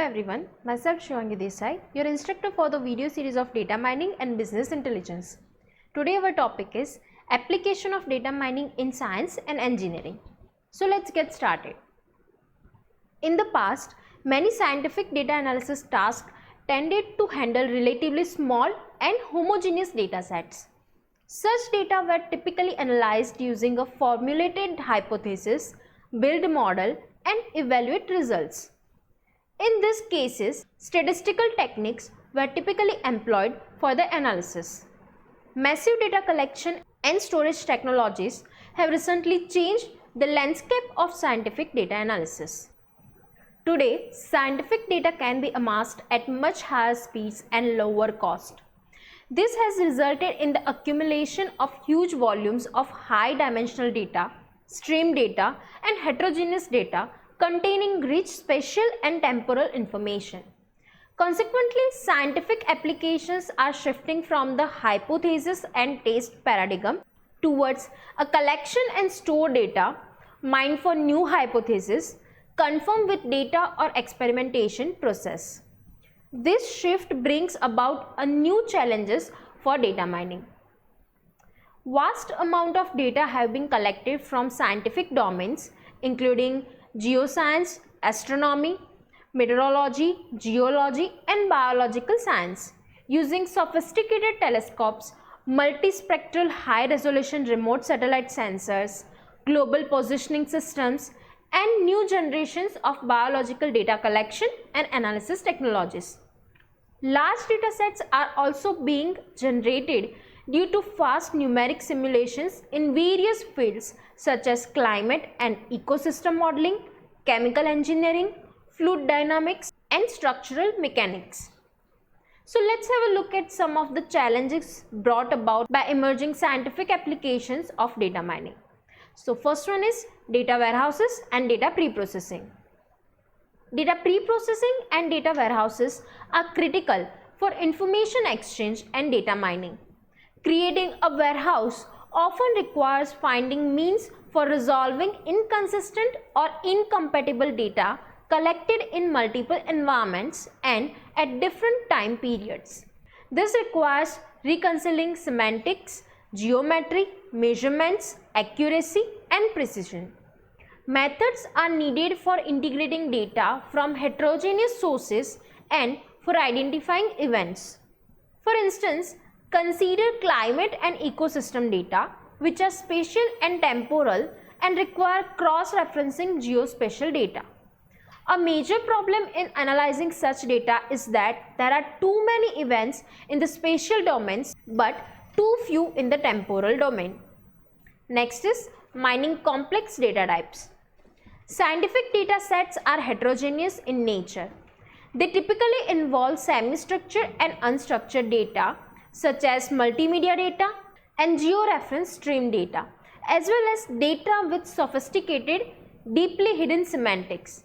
everyone, myself Shivangi Desai, your instructor for the video series of data mining and business intelligence. Today our topic is application of data mining in science and engineering. So let's get started. In the past, many scientific data analysis tasks tended to handle relatively small and homogeneous data sets. Such data were typically analyzed using a formulated hypothesis, build a model, and evaluate results. In these cases, statistical techniques were typically employed for the analysis. Massive data collection and storage technologies have recently changed the landscape of scientific data analysis. Today, scientific data can be amassed at much higher speeds and lower cost. This has resulted in the accumulation of huge volumes of high-dimensional data, stream data, and heterogeneous data containing rich spatial and temporal information. Consequently, scientific applications are shifting from the hypothesis and test paradigm towards a collection and store data, mine for new hypotheses, confirm with data or experimentation process. This shift brings about a new challenges for data mining. Vast amount of data have been collected from scientific domains including geoscience, astronomy, meteorology, geology, and biological science using sophisticated telescopes, multispectral high-resolution remote satellite sensors, global positioning systems, and new generations of biological data collection and analysis technologies. Large data sets are also being generated due to fast numeric simulations in various fields such as climate and ecosystem modeling, chemical engineering, fluid dynamics, and structural mechanics. So let's have a look at some of the challenges brought about by emerging scientific applications of data mining. So first one is data warehouses and data preprocessing. Data preprocessing and data warehouses are critical for information exchange and data mining. Creating a warehouse often requires finding means for resolving inconsistent or incompatible data collected in multiple environments and at different time periods. This requires reconciling semantics, geometry, measurements, accuracy, and precision. Methods are needed for integrating data from heterogeneous sources and for identifying events. For instance, consider climate and ecosystem data, which are spatial and temporal and require cross-referencing geospatial data. A major problem in analyzing such data is that there are too many events in the spatial domains but too few in the temporal domain. Next is mining complex data types. Scientific data sets are heterogeneous in nature. They typically involve semi-structured and unstructured data such as multimedia data and georeference stream data, as well as data with sophisticated, deeply hidden semantics.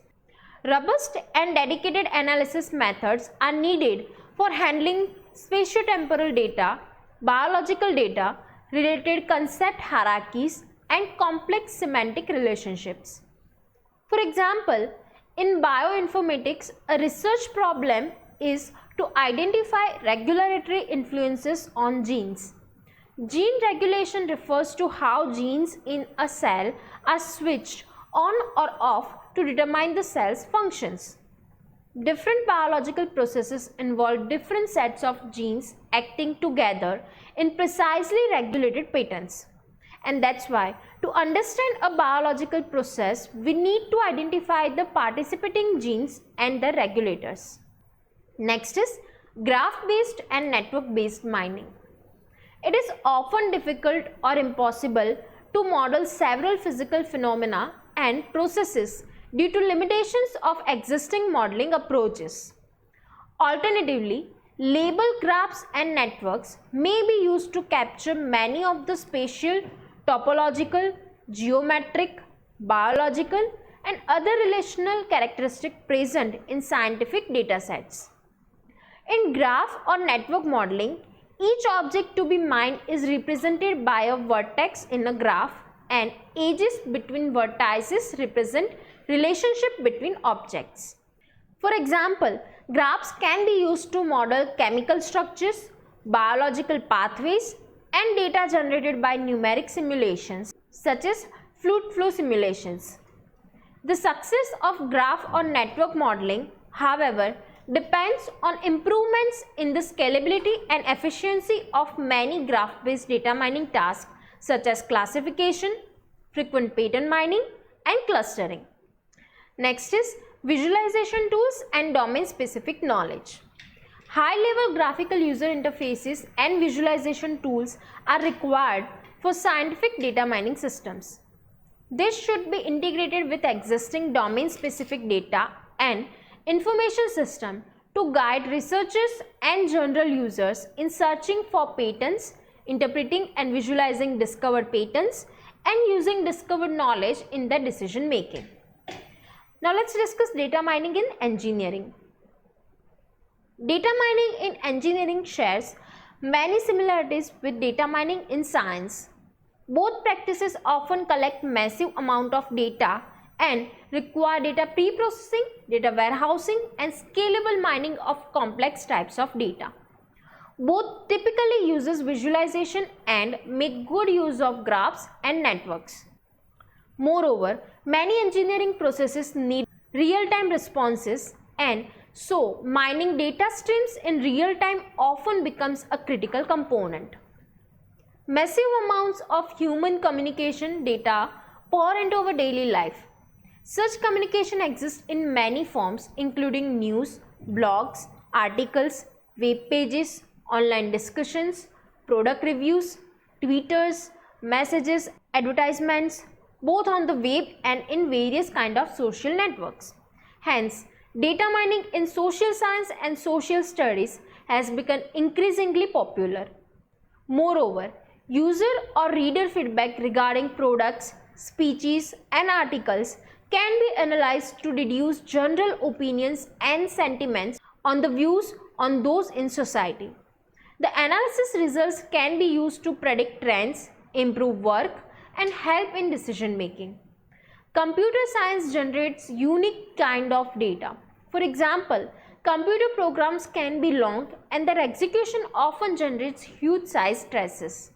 Robust and dedicated analysis methods are needed for handling spatiotemporal data, biological data, related concept hierarchies, and complex semantic relationships. For example, in bioinformatics, a research problem is to identify regulatory influences on genes. Gene regulation refers to how genes in a cell are switched on or off to determine the cell's functions. Different biological processes involve different sets of genes acting together in precisely regulated patterns. And that's why, to understand a biological process, we need to identify the participating genes and the regulators. Next is graph-based and network-based mining. It is often difficult or impossible to model several physical phenomena and processes due to limitations of existing modeling approaches. Alternatively, label graphs and networks may be used to capture many of the spatial, topological, geometric, biological, and other relational characteristics present in scientific data sets. In graph or network modeling, each object to be mined is represented by a vertex in a graph and edges between vertices represent relationship between objects. For example, graphs can be used to model chemical structures, biological pathways, and data generated by numeric simulations such as fluid flow simulations. The success of graph or network modeling, however, depends on improvements in the scalability and efficiency of many graph-based data mining tasks such as classification, frequent pattern mining, and clustering. Next is visualization tools and domain-specific knowledge. High-level graphical user interfaces and visualization tools are required for scientific data mining systems. This should be integrated with existing domain-specific data and information system to guide researchers and general users in searching for patterns, interpreting and visualizing discovered patterns, and using discovered knowledge in their decision making. Now let's discuss data mining in engineering. Data mining in engineering shares many similarities with data mining in science. Both practices often collect massive amount of data and require data pre-processing, data warehousing, and scalable mining of complex types of data. Both typically uses visualization and make good use of graphs and networks. Moreover, many engineering processes need real-time responses, and so mining data streams in real time often becomes a critical component. Massive amounts of human communication data pour into our daily life. Such communication exists in many forms, including news, blogs, articles, web pages, online discussions, product reviews, tweeters, messages, advertisements, both on the web and in various kinds of social networks. Hence, data mining in social science and social studies has become increasingly popular. Moreover, user or reader feedback regarding products, speeches, and articles can be analyzed to deduce general opinions and sentiments on the views on those in society. The analysis results can be used to predict trends, improve work, and help in decision making. Computer science generates unique kind of data. For example, computer programs can be long and their execution often generates huge size traces.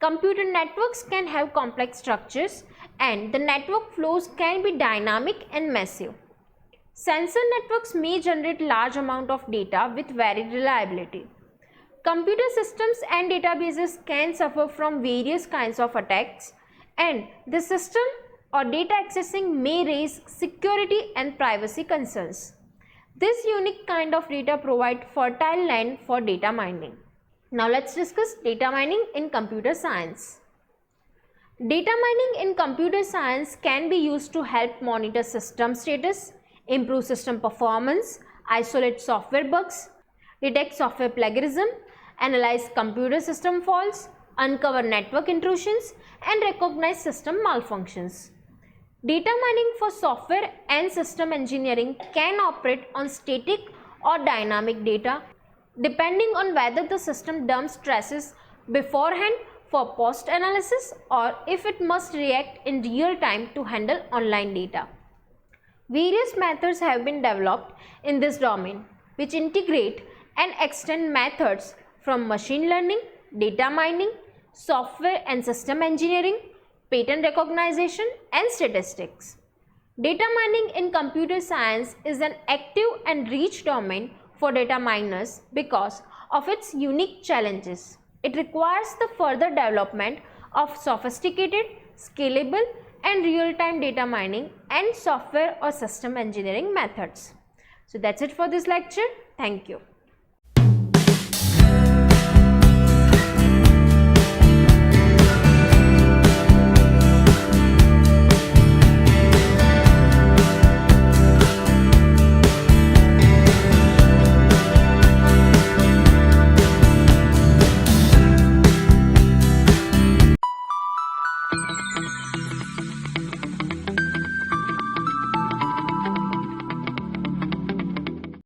Computer networks can have complex structures and the network flows can be dynamic and massive. Sensor networks may generate large amount of data with varied reliability. Computer systems and databases can suffer from various kinds of attacks, and the system or data accessing may raise security and privacy concerns. This unique kind of data provides fertile land for data mining. Now let's discuss data mining in computer science. Data mining in computer science can be used to help monitor system status, improve system performance, isolate software bugs, detect software plagiarism, analyze computer system faults, uncover network intrusions, and recognize system malfunctions. Data mining for software and system engineering can operate on static or dynamic data depending on whether the system dumps traces beforehand for post-analysis or if it must react in real time to handle online data. Various methods have been developed in this domain which integrate and extend methods from machine learning, data mining, software and system engineering, pattern recognition, and statistics. Data mining in computer science is an active and rich domain for data miners because of its unique challenges. It requires the further development of sophisticated, scalable, and real-time data mining and software or system engineering methods. So that's it for this lecture. Thank you.